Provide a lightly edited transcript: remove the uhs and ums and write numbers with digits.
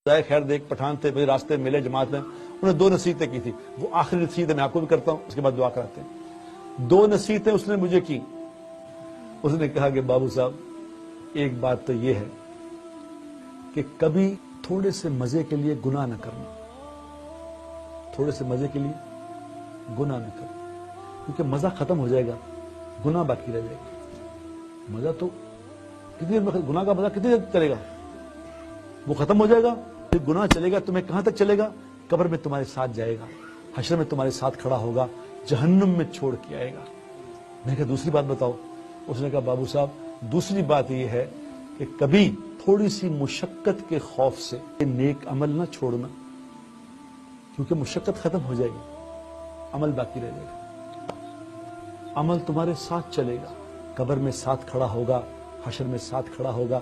خیر دے ایک پٹھان تھے، میرے راستے ملے جماعت میں، انہوں نے 2 نصیحتیں کی تھی. وہ آخری نصیحت میں آپ کو بھی کرتا ہوں، اس کے بعد دعا کراتے ہیں. 2 نصیحتیں اس نے مجھے کی. اس نے کہا کہ بابو صاحب ایک بات تو یہ ہے کہ کبھی تھوڑے سے مزے کے لیے گناہ نہ کرنا. تھوڑے سے مزے کے لیے گناہ نہ کرنا، کیونکہ مزہ ختم ہو جائے گا، گناہ باقی رہ جائے گا. مزہ تو کتنی دیر، گناہ کا مزہ کتنی دیر چلے گا؟ وہ ختم ہو جائے گا. پھر گناہ چلے گا تمہیں کہاں تک چلے گا؟ قبر میں تمہارے ساتھ جائے گا، حشر میں تمہارے ساتھ کھڑا ہوگا، جہنم میں چھوڑ کے آئے گا. میں نے کہا دوسری بات بتاؤ. اس نے کہا بابو صاحب دوسری بات یہ ہے کہ کبھی تھوڑی سی مشقت کے خوف سے نیک عمل نہ چھوڑنا، کیونکہ مشقت ختم ہو جائے گی، عمل باقی رہ جائے گا. عمل تمہارے ساتھ چلے گا، قبر میں ساتھ کھڑا ہوگا، حشر میں ساتھ کھڑا ہوگا.